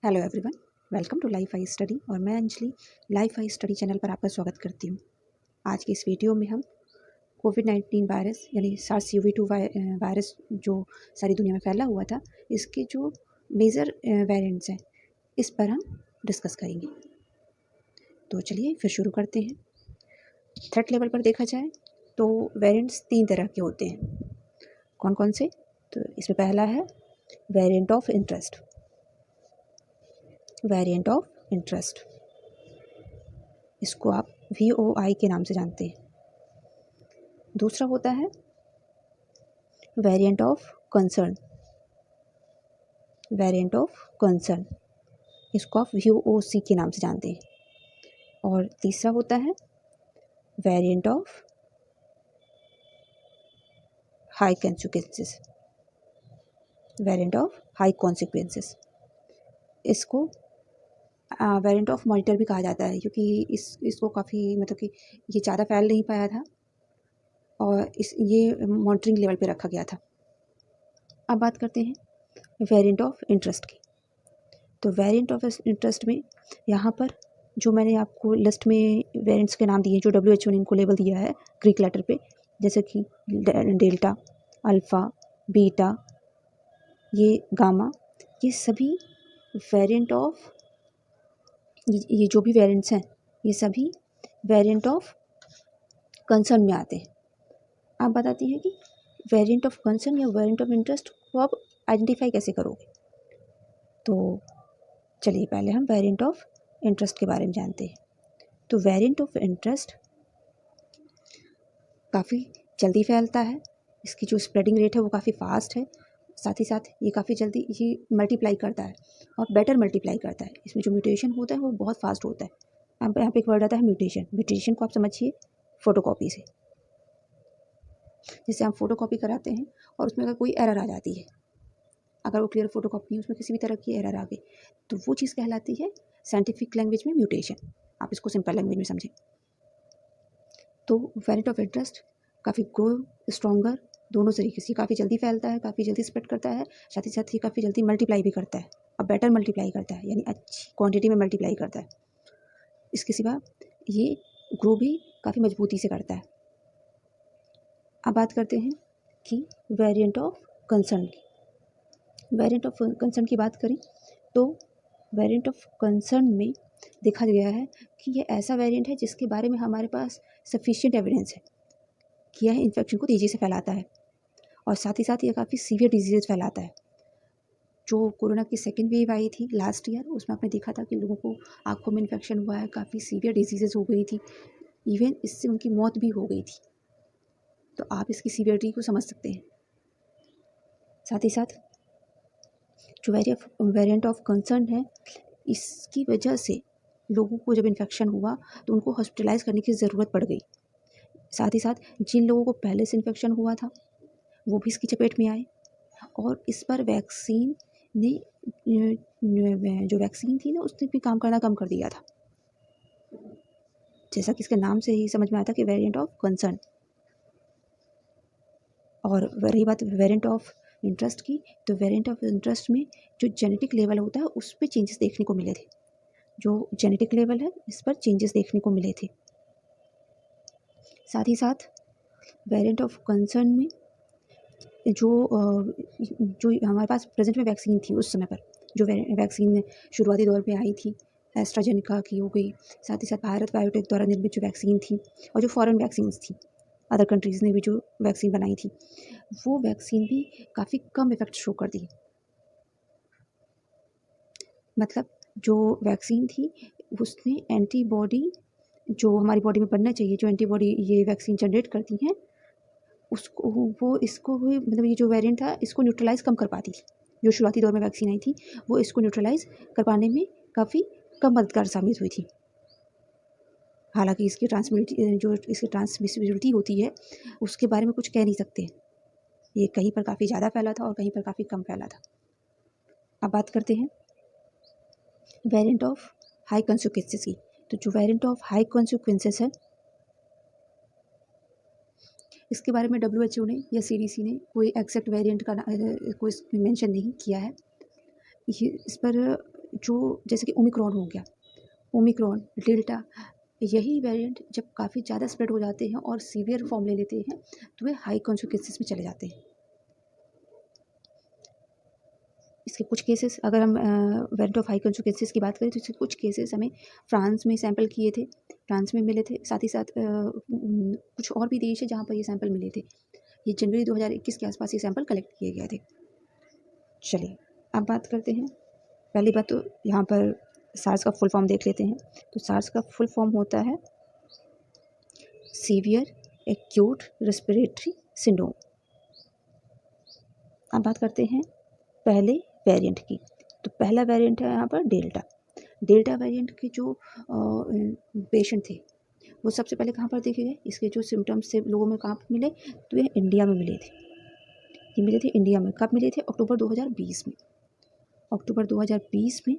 Hello everyone, welcome to life I study. और मैं Anjali life I study channel पर आपका स्वागत करती हूँ। आज की इस वीडियो में हम कोविड-19 वायरस यानी SARS-CoV-2 वायरस जो सारी दुनिया में फैला हुआ था, इसके जो मेजर वेरिएंट्स हैं, इस पर हम डिस्कस करेंगे। तो चलिए फिर शुरू करते हैं। थ्रेट लेवल पर देखा जाए तो वेरिएंट्स 3 तरह के होते हैं। कौन कौन से? तो इसमें पहला है variant of interest. Variant of interest, इसको आप VOI के नाम से जानते हैं। दूसरा होता है variant of concern. Variant of concern, इसको आप VOC के नाम से जानते हैं। और तीसरा होता है variant of high consequences. Variant of high consequences, इसको वेरिएंट ऑफ मॉनिटर भी कहा जाता है, क्योंकि इसको काफ़ी मतलब कि ये ज़्यादा फैल नहीं पाया था और ये मॉनिटरिंग लेवल पे रखा गया था। अब बात करते हैं वेरिएंट ऑफ इंटरेस्ट की। तो वेरिएंट ऑफ इंटरेस्ट में यहाँ पर जो मैंने आपको लिस्ट में वेरिएंट्स के नाम दिए, जो WHO ने इनको लेबल दिया है ग्रीक लेटर पे, जैसे कि डेल्टा, अल्फ़ा, बीटा, ये गामा, ये सभी वेरिएंट ऑफ ये जो भी वेरिएंट्स हैं, ये सभी वेरिएंट ऑफ कंसर्न में आते हैं। आप बताती हैं कि वेरिएंट ऑफ कंसर्न या वेरिएंट ऑफ इंटरेस्ट को आप आइडेंटिफाई कैसे करोगे? तो चलिए पहले हम वेरिएंट ऑफ इंटरेस्ट के बारे में जानते हैं। तो वेरिएंट ऑफ इंटरेस्ट काफ़ी जल्दी फैलता है, इसकी जो स्प्रेडिंग रेट है वो काफ़ी फास्ट है। साथ ही साथ ये काफ़ी जल्दी ये मल्टीप्लाई करता है और बेटर मल्टीप्लाई करता है। इसमें जो म्यूटेशन होता है वो बहुत फास्ट होता है। अब यहाँ पे एक वर्ड आता है म्यूटेशन। म्यूटेशन को आप समझिए फ़ोटोकॉपी से। जैसे हम फ़ोटोकॉपी कराते हैं और उसमें अगर कोई एरर आ जाती है, अगर वो क्लियर फ़ोटोकॉपी है, उसमें किसी भी तरह की एरर आ गई, तो वो चीज़ कहलाती है साइंटिफिक लैंग्वेज में म्यूटेशन। आप इसको सिंपल लैंग्वेज में समझें। तो वेरिएंट ऑफ इंटरेस्ट काफ़ी ग्रो स्ट्रॉन्गर दोनों तरीके से, काफ़ी जल्दी फैलता है, काफ़ी जल्दी स्प्रेड करता है, साथ ही साथ ही काफ़ी जल्दी मल्टीप्लाई भी करता है और बेटर मल्टीप्लाई करता है, यानी अच्छी क्वांटिटी में मल्टीप्लाई करता है। इसके सिवा ये ग्रो भी काफ़ी मजबूती से करता है। अब बात करते हैं कि वेरिएंट ऑफ कंसर्न की। वेरिएंट ऑफ कंसर्न की बात करें तो वेरिएंट ऑफ कंसर्न में देखा गया है कि ये ऐसा वेरिएंट है जिसके बारे में हमारे पास सफिशिएंट एविडेंस है कि यह इन्फेक्शन को तेज़ी से फैलाता है और साथ ही साथ ये काफ़ी सीवियर डिजीज़ फैलाता है। जो कोरोना की सेकेंड वेव आई थी लास्ट ईयर, उसमें आपने देखा था कि लोगों को आँखों में इन्फेक्शन हुआ है, काफ़ी सीवियर डिजीज़ेज़ हो गई थी, इवन इससे उनकी मौत भी हो गई थी। तो आप इसकी सीवियरिटी को समझ सकते हैं। साथ ही साथ जो वेरिएंट ऑफ कंसर्न है, इसकी वजह से लोगों को जब इन्फेक्शन हुआ तो उनको हॉस्पिटलाइज़ करने की ज़रूरत पड़ गई। साथ ही साथ जिन लोगों को पहले से इन्फेक्शन हुआ था वो भी इसकी चपेट में आए और इस पर वैक्सीन ने जो वैक्सीन थी ना, उसने भी काम करना कम कर दिया था। जैसा कि इसके नाम से ही समझ में आता कि वेरिएंट ऑफ कंसर्न। और रही बात वेरिएंट ऑफ इंटरेस्ट की, तो वेरिएंट ऑफ इंटरेस्ट में जो जेनेटिक लेवल होता है उस पर चेंजेस देखने को मिले थे। जो जेनेटिक लेवल है इस पर चेंजेस देखने को मिले थे। साथ ही साथ वेरिएंट ऑफ कंसर्न में जो हमारे पास प्रेजेंट में वैक्सीन थी उस समय पर, जो वैक्सीन शुरुआती दौर पे आई थी, एस्ट्राजेनेका की हो गई, साथ ही साथ भारत बायोटेक द्वारा निर्मित जो वैक्सीन थी और जो फॉरेन वैक्सीन्स थी, अदर कंट्रीज़ ने भी जो वैक्सीन बनाई थी, वो वैक्सीन भी काफ़ी कम इफेक्ट शो कर दी। मतलब जो वैक्सीन थी उसने एंटीबॉडी जो हमारी बॉडी में बनना चाहिए, जो एंटीबॉडी ये वैक्सीन जनरेट करती हैं, उसको वो इसको भी मतलब ये जो वेरिएंट था इसको न्यूट्रलाइज़ कम कर पाती थी। जो शुरुआती दौर में वैक्सीन आई थी वो इसको न्यूट्रलाइज़ कर पाने में काफ़ी कम मददगार साबित हुई थी। हालाँकि इसकी ट्रांसमिसिबिलिटी होती है उसके बारे में कुछ कह नहीं सकते। ये कहीं पर काफ़ी ज़्यादा फैला था और कहीं पर काफ़ी कम फैला था। अब बात करते हैं वेरिएंट ऑफ हाई कॉन्सिक्वेंसेस की। तो जो वेरिएंट ऑफ हाई कॉन्सिक्वेंसेस है, इसके बारे में WHO ने या CDC ने कोई एग्जैक्ट वेरिएंट का कोई मेंशन नहीं किया है। ये इस पर जो जैसे कि ओमिक्रॉन हो गया, ओमिक्रॉन, डेल्टा, यही वेरिएंट जब काफ़ी ज़्यादा स्प्रेड हो जाते हैं और सीवियर फॉर्म ले लेते हैं तो वे हाई कॉन्सिक्वेंसेस में चले जाते हैं। इसके कुछ केसेस, अगर हम वेरिएंट ऑफ हाई कॉन्सिक्वेंसेस की बात करें तो इसके कुछ केसेस हमें फ्रांस में सैंपल किए थे, फ्रांस में मिले थे, साथ ही साथ कुछ और भी देश है जहाँ पर ये सैंपल मिले थे। ये जनवरी 2021 के आसपास ये सैंपल कलेक्ट किए गए थे। चलिए अब बात करते हैं। पहली बात तो यहाँ पर सार्स का फुल फॉर्म देख लेते हैं। तो सार्स का फुल फॉर्म होता है सीवियर एक्यूट रेस्पिरेटरी सिंड्रोम। अब बात करते हैं पहले वेरिएंट की। तो पहला वेरिएंट है यहाँ पर डेल्टा। डेल्टा वेरिएंट के जो पेशेंट थे वो सबसे पहले कहाँ पर देखे गए, इसके जो सिम्टम्स थे लोगों में कहाँ पर मिले, तो ये इंडिया में मिले थे। ये मिले थे इंडिया में, कब मिले थे, अक्टूबर 2020 में। अक्टूबर 2020 में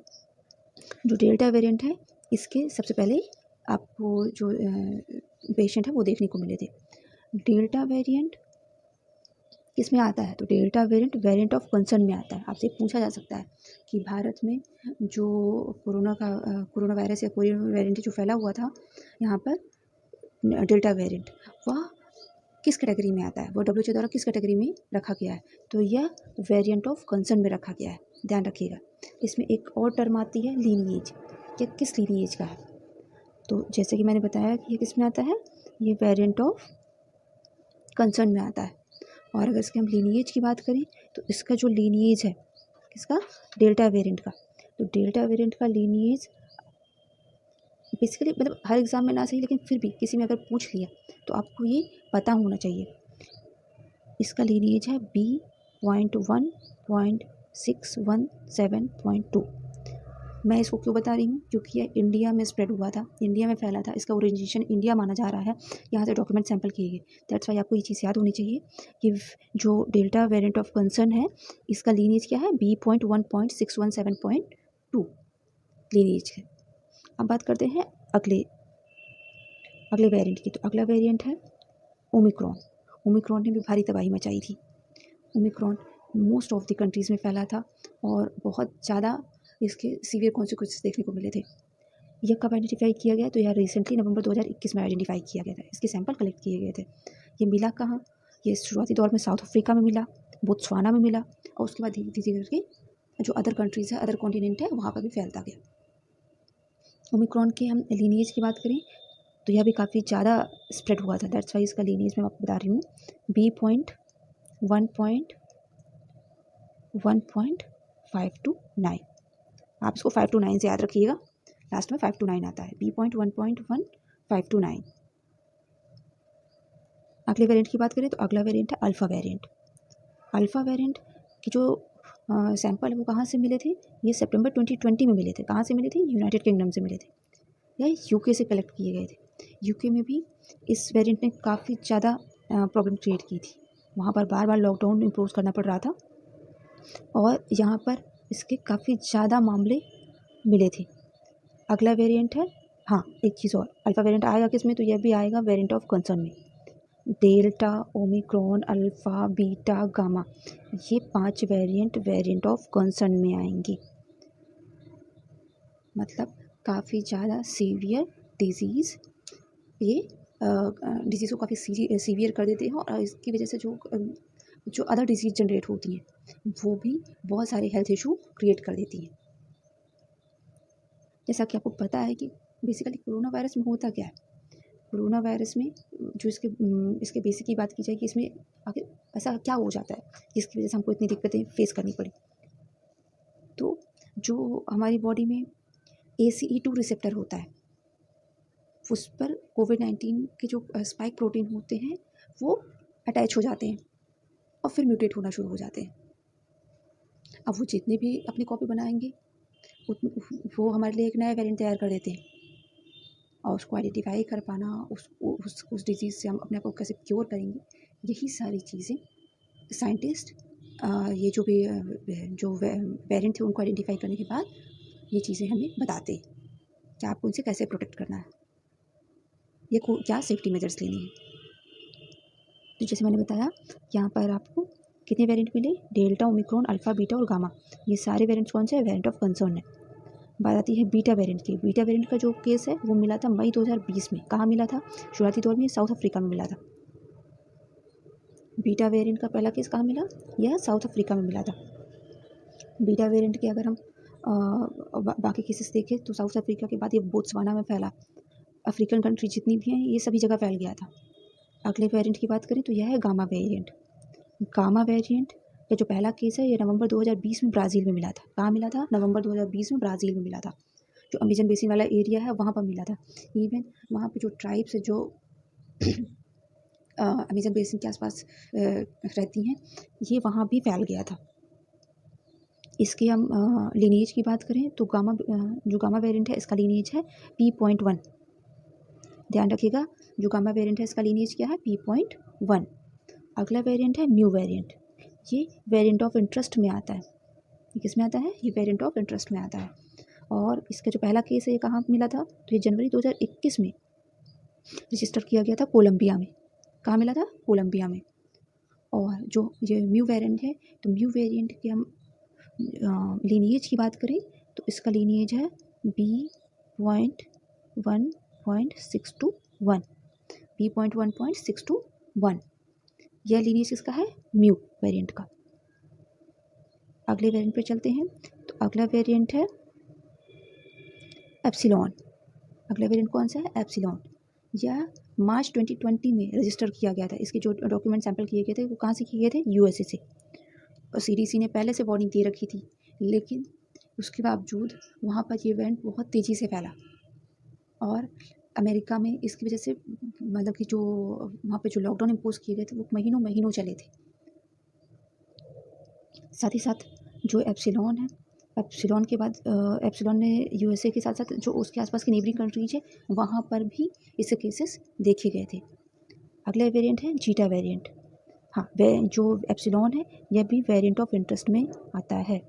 जो डेल्टा वेरिएंट है इसके सबसे पहले आपको जो पेशेंट है वो देखने को मिले थे। डेल्टा वेरिएंट किस में आता है, तो delta variant variant of concern में आता है। आपसे पूछा जा सकता है कि भारत में जो कोरोना वायरस या कोरोना वेरिएंट जो फैला हुआ था यहाँ पर डेल्टा वेरिएंट, वह किस कैटेगरी में आता है, वो WHO द्वारा किस कैटेगरी में रखा गया है, तो यह वेरिएंट ऑफ कंसर्न में रखा गया है। ध्यान रखिएगा। इसमें एक और टर्म आती है लीनिएज, ये किस लीनिएज का है, तो जैसे कि मैंने बताया कि ये किस में आता है, ये वेरिएंट ऑफ कंसर्न में आता है। और अगर इसके हम लीनिएज की बात करें तो इसका जो लीनिएज है किसका, डेल्टा वेरिएंट का, तो डेल्टा वेरिएंट का लीनिएज बेसिकली मतलब हर एग्ज़ाम में ना सही लेकिन फिर भी किसी में अगर पूछ लिया तो आपको ये पता होना चाहिए। इसका लीनिएज है B.1.617.2। मैं इसको क्यों बता रही हूँ, क्योंकि यह इंडिया में स्प्रेड हुआ था, इंडिया में फैला था, इसका ओरिजिनेशन इंडिया माना जा रहा है, यहाँ से डॉक्यूमेंट सैंपल किए गए। दैट्स वाई आपको ये चीज़ याद होनी चाहिए कि जो डेल्टा वेरिएंट ऑफ कंसर्न है इसका लीनिएज क्या है, B.1.617.2 लीनिएज है। अब बात करते हैं अगले वेरिएंट की। तो अगला वेरिएंट है ओमिक्रॉन। ओमिक्रॉन ने भी भारी तबाही मचाई थी। Omicron most of the countries में फैला था और बहुत ज़्यादा इसके सीवियर कॉन्सिक्वेंसेस देखने को मिले थे। यह कब आइडेंटिफाई किया गया, तो यह रिसेंटली नवंबर 2021 में आइडेंटिफाई किया गया था। इसके सैंपल कलेक्ट किए गए थे। ये मिला कहाँ, ये शुरुआती दौर में साउथ अफ्रीका में मिला, बोत्सवाना में मिला और उसके बाद धीरे धीरे करके जो अदर कंट्रीज़ है, अदर कॉन्टिनेंट है, वहाँ पर भी फैलता गया। ओमिक्रॉन के हम लीनिएज की बात करें तो यह भी काफ़ी ज़्यादा स्प्रेड हुआ था। दैट्स वाई इसका लीनिएज मैं आपको बता रही हूँ B.1.529। आप इसको 5 to 9 से याद रखिएगा, लास्ट में 5 to 9 आता है, B.1.1529। अगले वेरिएंट की बात करें तो अगला वेरिएंट है अल्फ़ा वेरिएंट। अल्फ़ा वेरिएंट की जो सैंपल है वो कहाँ से मिले थे, ये सितंबर 2020 में मिले थे। कहाँ से मिले थे, यूनाइटेड किंगडम से मिले थे या यूके से कलेक्ट किए गए थे। यूके में भी इस वेरिएंट ने काफ़ी ज़्यादा प्रॉब्लम क्रिएट की थी, वहाँ पर बार बार लॉकडाउन इम्पोज करना पड़ रहा था और यहाँ पर इसके काफ़ी ज़्यादा मामले मिले थे। अगला वेरिएंट है, हाँ एक चीज़ और, अल्फ़ा वेरिएंट आएगा किस में, तो यह भी आएगा वेरिएंट ऑफ कंसर्न में। Delta, Omicron, alpha, beta, gamma, ये 5 वेरिएंट ऑफ कंसर्न में आएंगी। मतलब काफ़ी ज़्यादा सीवियर डिजीज़, ये डिजीज़ को काफ़ी सीवियर कर देते हैं और इसकी वजह से जो अदर डिजीज़ जनरेट होती हैं वो भी बहुत सारे हेल्थ इशू क्रिएट कर देती हैं। जैसा कि आपको पता है कि बेसिकली कोरोना वायरस में होता क्या है, कोरोना वायरस में जो इसके बेसिक की बात की जाए कि इसमें आखिर ऐसा क्या हो जाता है जिसकी वजह से हमको इतनी दिक्कतें फेस करनी पड़ी। तो जो हमारी बॉडी में ACE2 रिसेप्टर होता है उस पर कोविड-19 के जो स्पाइक प्रोटीन होते हैं वो अटैच हो जाते हैं और फिर म्यूटेट होना शुरू हो जाते हैं। अब वो जितने भी अपनी कॉपी बनाएंगे वो हमारे लिए एक नया वेरिएंट तैयार कर देते हैं और उसको आइडेंटिफाई कर पाना, उस डिजीज़ से हम अपने आप को कैसे क्योर करेंगे, यही सारी चीज़ें साइंटिस्ट ये जो भी जो वेरिएंट थे उनको आइडेंटिफाई करने के बाद ये चीज़ें हमें बताते हैं कि आपको उनसे कैसे प्रोटेक्ट करना है, ये क्या सेफ्टी मेजर्स लेने हैं। तो जैसे मैंने बताया यहाँ पर आपको कितने वेरिएंट मिले, डेल्टा, ओमिक्रॉन, अल्फ़ा, बीटा और गामा। ये सारे वेरिएंट्स कौन से हैं, वेरिएंट ऑफ कंसर्न है। बात आती है बीटा वेरिएंट की। बीटा वेरिएंट का जो केस है वो मिला था मई 2020 में। कहाँ मिला था? शुरुआती दौर में साउथ अफ्रीका में मिला था। बीटा वेरिएंट का पहला केस कहाँ मिला? यह साउथ अफ्रीका में मिला था। बीटा वेरिएंट के अगर हम बाकी केसेस देखें तो साउथ अफ्रीका के बाद ये बोत्सवाना में फैला। अफ्रीकन कंट्री जितनी भी हैं ये सभी जगह फैल गया था। अगले वेरिएंट की बात करें तो यह है गामा वेरिएंट। गामा वेरिएंट का जो पहला केस है ये नवंबर 2020 में ब्राज़ील में मिला था। कहाँ मिला था? नवंबर 2020 में ब्राज़ील में मिला था। जो अमेजन बेसिन वाला एरिया है वहाँ पर मिला था। इवन वहाँ पे जो ट्राइब्स है जो अमेजन बेसिन के आसपास रहती हैं ये वहाँ भी फैल गया था। इसकी हम लीनिएज की बात करें तो जो गामा वेरिएंट है इसका लीनिएज है P.1। ध्यान रखिएगा, जो गामा वेरिएंट है इसका लीनिएज क्या है? P.1। अगला वेरिएंट है म्यू वेरिएंट। ये वेरिएंट ऑफ इंटरेस्ट में आता है। ये किस में आता है? ये वेरिएंट ऑफ इंटरेस्ट में आता है। और इसका जो पहला केस है ये कहाँ मिला था? तो ये जनवरी 2021 में रजिस्टर किया गया था कोलंबिया में। कहाँ मिला था? कोलंबिया में। और जो ये म्यू वेरिएंट है तो म्यू वेरिएंट के हम लीनिएज की बात करें तो इसका लीनिएज है B.1.621। B.1.621 यह लीनिएज किसका है? म्यू वेरिएंट का। अगले वेरिएंट पे चलते हैं तो अगला वेरिएंट है एप्सिलॉन। अगला वेरिएंट कौन सा है? एप्सिलॉन। यह मार्च 2020 में रजिस्टर किया गया था। इसके जो डॉक्यूमेंट सैंपल किए गए थे वो कहाँ से किए गए थे? यूएसए से। और सीडीसी ने पहले से वार्निंग दे रखी थी, लेकिन उसके बावजूद वहाँ पर ये वेरिएंट बहुत तेज़ी से फैला और अमेरिका में इसकी वजह से मतलब कि जो वहाँ पे जो लॉकडाउन इम्पोज किए गए थे वो महीनों महीनों चले थे। साथ ही साथ जो एप्सिलॉन है, एप्सिलॉन के बाद एप्सिलॉन ने यूएसए के साथ साथ जो उसके आसपास की नेबरिंग कंट्रीज है वहाँ पर भी इसके केसेस देखे गए थे। अगला वेरिएंट है जीटा वेरिएंट। हाँ, जो एप्सिलॉन है यह भी वेरिएंट ऑफ इंटरेस्ट में आता है,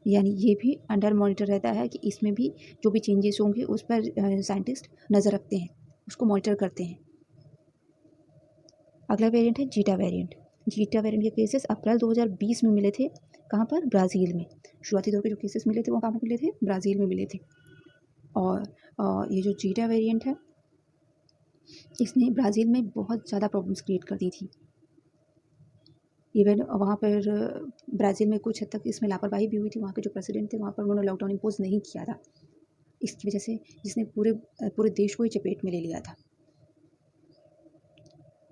यानी ये भी अंडर मॉनिटर रहता है कि इसमें भी जो भी चेंजेस होंगे उस पर साइंटिस्ट नज़र रखते हैं, उसको मॉनिटर करते हैं। अगला वेरिएंट है जीटा वेरिएंट। जीटा वेरिएंट के केसेस अप्रैल 2020 में मिले थे। कहाँ पर? ब्राज़ील में। शुरुआती दौर पे जो केसेस मिले थे वो कहाँ पर मिले थे? ब्राज़ील में मिले थे। और ये जो जीटा वेरिएंट है इसने ब्राज़ील में बहुत ज़्यादा प्रॉब्लम्स क्रिएट कर दी थी। इवन वहाँ पर ब्राज़ील में कुछ हद तक इसमें लापरवाही भी हुई थी। वहाँ के जो प्रेसिडेंट थे वहाँ पर उन्होंने लॉकडाउन इम्पोज नहीं किया था, इसकी वजह से जिसने पूरे देश को ही चपेट में ले लिया था।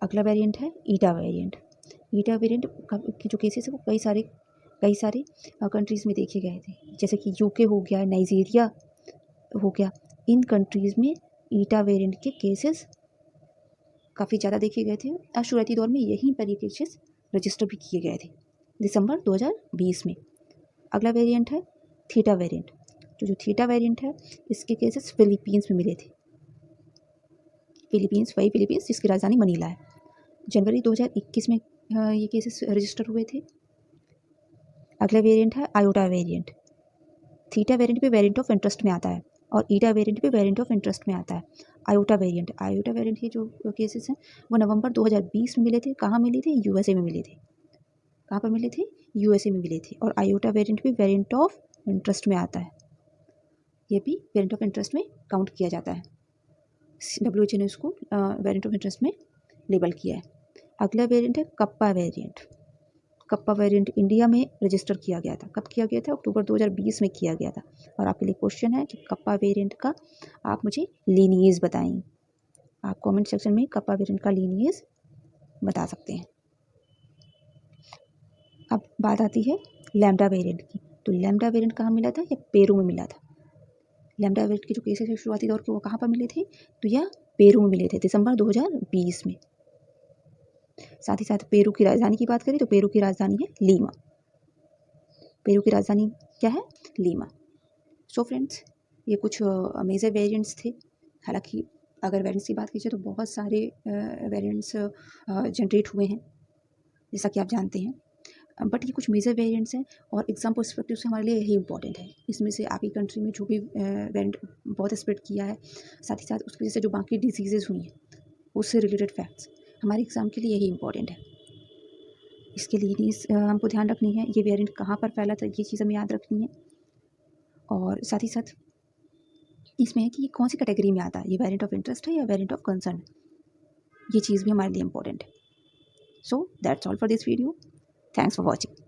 अगला वेरिएंट है ईटा वेरिएंट। ईटा वेरिएंट के जो केसेस है वो कई सारे कंट्रीज़ में देखे गए थे, जैसे कि यूके हो गया, नाइजीरिया हो गया। इन कंट्रीज़ में ईटा वेरिएंट के केसेस काफ़ी ज़्यादा देखे गए थे और शुरुआती दौर में यहीं पर ये केसेस रजिस्टर भी किए गए थे दिसंबर 2020 में। अगला वेरिएंट है थीटा वेरिएंट। जो थीटा वेरिएंट है इसके केसेस फिलीपींस में मिले थे। फिलीपींस जिसकी राजधानी मनीला है। जनवरी 2021 में ये केसेस रजिस्टर हुए थे। अगला वेरिएंट है आयोटा वेरिएंट। थीटा वेरिएंट भी वेरिएंट ऑफ इंटरेस्ट में आता है और ईटा वेरिएंट भी वेरिएंट ऑफ इंटरेस्ट में आता है। आयोटा वेरिएंट के जो केसेस हैं वो नवंबर 2020 में मिले थे। कहाँ मिले थे? यूएसए में मिले थे। कहाँ पर मिले थे? यूएसए में मिले थे। और आयोटा वेरिएंट भी वेरिएंट ऑफ इंटरेस्ट में आता है। ये भी वेरिएंट ऑफ इंटरेस्ट में काउंट किया जाता है। WHO ने इसको वेरिएंट ऑफ इंटरेस्ट में लेबल किया है। अगला वेरिएंट है kappa variant. Kappa variant India में रजिस्टर किया गया था। कब किया गया था? अक्टूबर 2020 में किया गया था। और आपके लिए क्वेश्चन है कि कप्पा वेरिएंट का आप मुझे लीनिएज बताएं। आप कमेंट सेक्शन में कप्पा वेरिएंट का लीनिएज बता सकते हैं। अब बात आती है लैम्डा वेरिएंट की। तो लैम्डा वेरिएंट कहाँ मिला था? या पेरू में मिला था। लैम्डा वेरिएंट के जो केसेस है शुरुआती दौर के वो कहाँ पर मिले थे? तो यह पेरू में मिले थे दिसंबर 2020 में। साथ ही साथ पेरू की राजधानी की बात करें तो पेरू की राजधानी है लीमा। पेरू की राजधानी क्या है? लीमा। सो फ्रेंड्स, ये कुछ मेजर वेरिएंट्स थे। हालांकि अगर वेरिएंट्स की बात कीजिए तो बहुत सारे वेरिएंट्स जनरेट हुए हैं जैसा कि आप जानते हैं, बट ये कुछ मेजर वेरिएंट्स हैं और एग्जाम पर्सपेक्टिव से हमारे लिए यही इंपॉर्टेंट है। इसमें से आपकी कंट्री में जो भी वेरिएंट बहुत स्प्रेड किया है, साथ ही साथ उसकी वजह से जो बाकी डिजीजेज हुई हैं उससे रिलेटेड फैक्ट्स हमारे एग्ज़ाम के लिए यही इंपॉर्टेंट है। इसके लिए हमको ध्यान रखनी है ये वेरिएंट कहाँ पर फैला था, ये चीज़ हमें याद रखनी है। और साथ ही साथ इसमें है कि ये कौन सी कैटेगरी में आता है, ये वेरिएंट ऑफ इंटरेस्ट है या वेरिएंट ऑफ कंसर्न, ये चीज़ भी हमारे लिए इंपॉर्टेंट है. So that's all for this video. Thanks for watching.